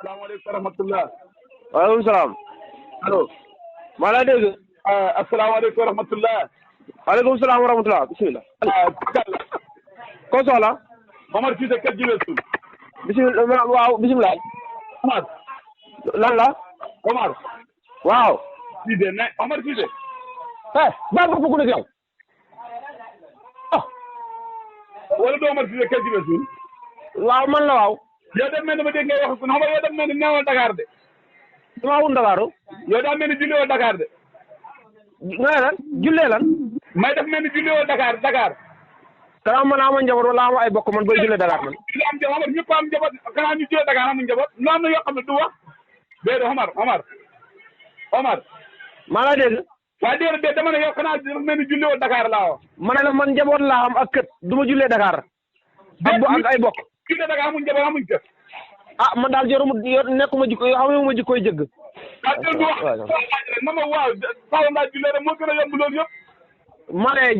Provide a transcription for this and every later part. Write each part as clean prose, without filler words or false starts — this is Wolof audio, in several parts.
salaamaaleykum wa rahmatulah. waaleykum salaam. allo. maa lay dégg. asalaamaaleykum wa rahmatulah. waaleykum salaam wa rahmatulah bisimilah. ko soxla. Omar Cissé kër Jibel Suul. bisimilah waaw bisimilah. Omar. lan la. Omar. waaw. Cissé ne Omar Cissé. baal ma bëgg nag yow. wala du Omar Cissé kër Jibel Suul. waaw man la waaw. yow dem mel ni ma dégg ngay wax Omar yow dem mel ni neewal Dakar de. damaa wut Ndakaaru. yow daa mel ni julli woo Dakar de. nga ne lan jullee lan. may def mel ni julli woo Dakar Dakar. kanaa man ama njaboot wala ama ay bokk man bay jullee Dakar man. am njaboot Omar ñëpp am njaboot kanaa ñu jullee Dakar amuñ njaboot noonu na yoo xam ne du wax. déedéet Omar. maa lay dégg. waaye déedéet dama ne yow kanaa dafa mel ni julli woo Dakar laa wax. ma ne la man njaboot laa am ak kët du ma jullee Dakar. ak ay bokk. jullee Dakar amuñ njaboot amuñ kër. man daal nekkuma jikko yoo xam ne ma jikkoy jëgg. du wax man waaw Saalum laa jullee rek moo gën a yomb loolu yëpp.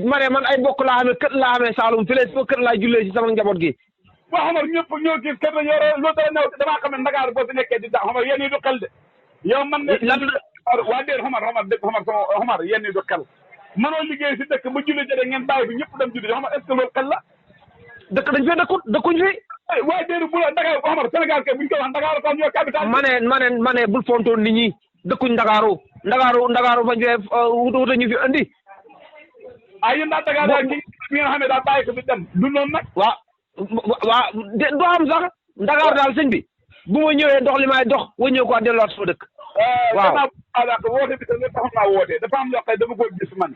ma ne man ay bokk laa xamee kët laa xamee Saalum fële sama kër laa jullee si sama njaboot gi. waaw Omar ñëpp ñoo gis kër la yore loolu dara new damaa xam ne Dakar boo si nekkee di tax Omar yéen ñi du xel de. yow man nga waa déet Omar yéen ñi du xel. mënoo liggéey si dëkk ba julli jëlee ngeen bàyyi bi ñëpp dem julli Omar est-ce que loolu xel la. dëkk dañ fee dëkkuñ fi. waaye déedéet bu la Dakar Omar Sénégal kay buñ ko wax Dakar ko ñoo capital. ma ne bul fontoon nit ñi dëkkuñ Ndakaaru fañ fee wuta ñu fi andi. yéen daal Dakar daal ki nga xam ne daal bàyyi ko fi dem du noonu nag. waaw du am sax Dakar daal sëñ bi bu ma ñëwee dox li may dox wëññee ko delluwaat sama dëkk. waaw woote bi tamit taxaw naa woote dafa am loo xam ne dama ko gis man.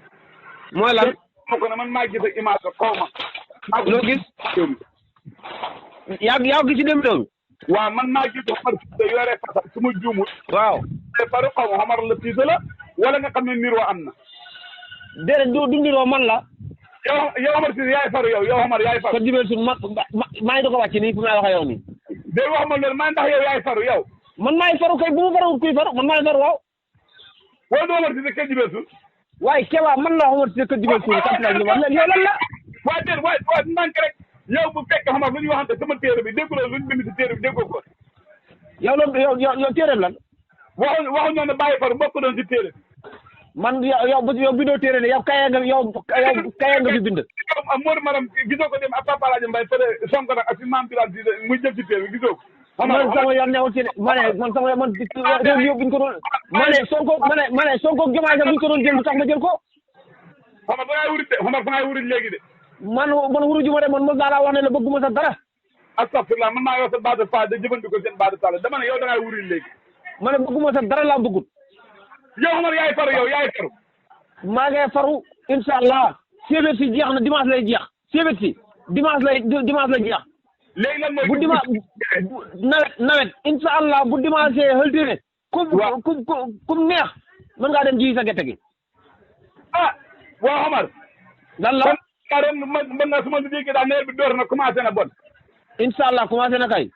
mooy lan. ko ne man maa gis ak image xaw ma. loo gis. yaa gis ci dem réew mi. waaw man maa gis Omar Cissé yore fasa su ma juumul. waaw. te faru xaw ma Omar la Cissé la wala nga xam ne niroo am na. déedéet du niroo man la. yow Omar Cissé yaay faru yow Omar yaay faru. kon jibeel suñ maa ngi doog a wàcc nii fu may waxee yow nii. de wax ma loolu man ndax yow yaay faru yow. man maay faru kay bu ma farawut kuy faru man maay faru waaw. wala du Omar Cissé kër jibeel suul. waaye Kéba man la Omar Cissé kër jibeel suul kat la ñu wax yow lan la. waaye déet waaye ndànk rek yow bu fekkee Omar lu ñu waxante sama téere bi dégguloo lu ñu bind si téere bi déggoo ko. yow téere lan. waxuñoo ne bàyyi faru bokk doon si téere bi. man yow bindoo téere ne yow kaye nga fi bind. Modou Maram gisoo ko dem ak Papa Alaaji Mbaye fële Sonko nag ak si maam Bilal si muy jël ci téere bi gisoo ko. man sama yoon newul ci ma ne man sama man réew mi buñ ko doon ma ne Sonko Diomaye sax buñ ko doon jël lu tax ma jël ko. Omar da ngay wurit de Omar da ngay wurit léegi de. man wuruju ma de man mos naa laa wax ne la bëgguma sa dara. astafurlah man maa yor sa base de fa de jëfandikoo seen base de sall dama ne yow da ngay wurit léegi. ma ne bëgguma sa dara laa bëggut. yow Omar yaay faru yow yaay faru. maa ngi faru incha allah. séebét si jeex na dimanche lay jeex. séebét si dimanche lay jeex. léegi lan mooy bu dimanche nawet incha allah bu dimanche xëltine. kum neex mën ngaa dem ji sa gerte gi. waaw Omar. lan la. mën nga su ma déggee daal nawet bi door na commencé na bon. incha allah commencé na kay.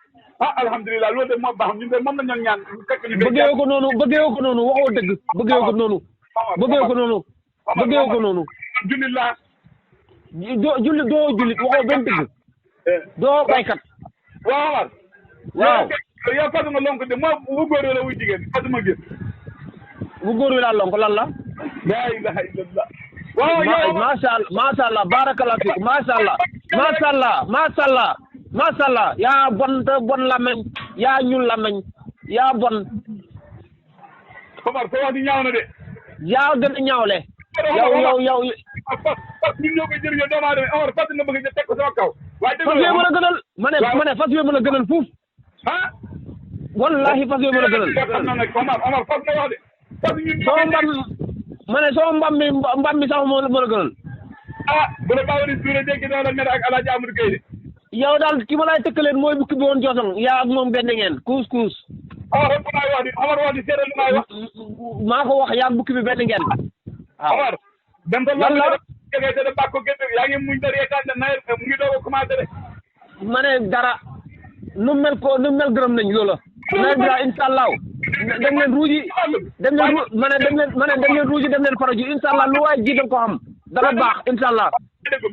alhamdulilah loolu de moo baax ñun de moom la ñu ñaan. bëggee ko noonu waxoo dëgg. bëggee ko noonu. jullit laa. doo jullit waxoo benn dëgg. doo baykat. waaw Omar. waaw yow fas nga lonk de moo wu góor la wuy jigéen fas ma gis. bu góor wi laa lonk lan la. laa ilaha illallah. waaw yow macha allah barakallah fiik macha allah yaa bon lameñ yaa ñuul lameñ yaa bon. Omar sa wax di ñaaw na de. yaa gën a ñaawle. yow. fas ñun ñoo koy jëriñoo doomu aadama Omar fas nga bëgg a teg ko sama kaw. waaye dëgg fas yooyu mën a gënal ma ne fas yooyu mën a gënal fuuf. wallahi fas yooyu mën a gënal. xam naa nag Omar fas nga wax de. fas ñun sama mbam mi sax mën a gënal. bu la baaxee di suure dégg naa la mer ak El Hadj Amadou Gueye de. yow daal ki ma lay tëkkaleen mooy bukki bi woon Jooson yaa ak moom benn ngeen kuus. Omar wax di seetal lu may wax. maa ko wax yaa ak bukki bi benn ngeen. waaw Omar. dem ba lan la jógee te de bàkko gétt yaa ngi muñ dara yeekaan ne nawet mu ngi doog a commencé de. ma ne dara nu mel gërëm nañ loola. nawet bi daal incha allah dem leen ruuji dem leen ruuji dem leen faro ji incha allah lu waay ji da ko xam dana baax incha allah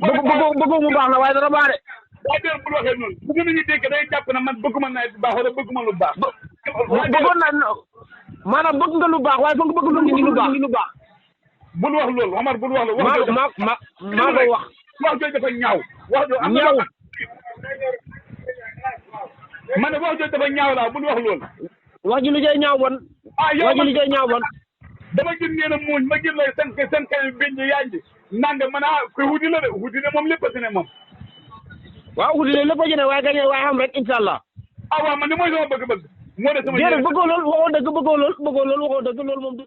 bëgg mu baax na waaye dana baax de. waaye déedéet bul waxee noonu bu ñu dégg day jàpp ne man bëgguma nawet bi baax wala bëgguma lu baax. bëggoon naa maanaam bëgg nga lu baax waaye foog nga bëgg lu baax. bul wax loolu Omar bul wax loolu. wax maa ko wax. wax jooju dafa ñaaw. wax jooju am ñaaw. ma ne wax jooju dafa ñaaw laa bul wax loolu. wax ji lu jëy ñaaw bon. wax ji lu jëy ñaaw bon. dama gis ngeen a muuñ ma gis lay seen kanam biñ ñu yaay ji nanga mën a koy wuti la de wuti ne moom lépp a si ne moom. waaw wuti ne lépp a si ne waaye gañe waaye xam rek incha allah. waaw man ni mooy sama bëgg-bëgg. moo de sama déedéet bëggoo lool waxoo dëgg bëggoo lool waxoo dëgg loolu moom du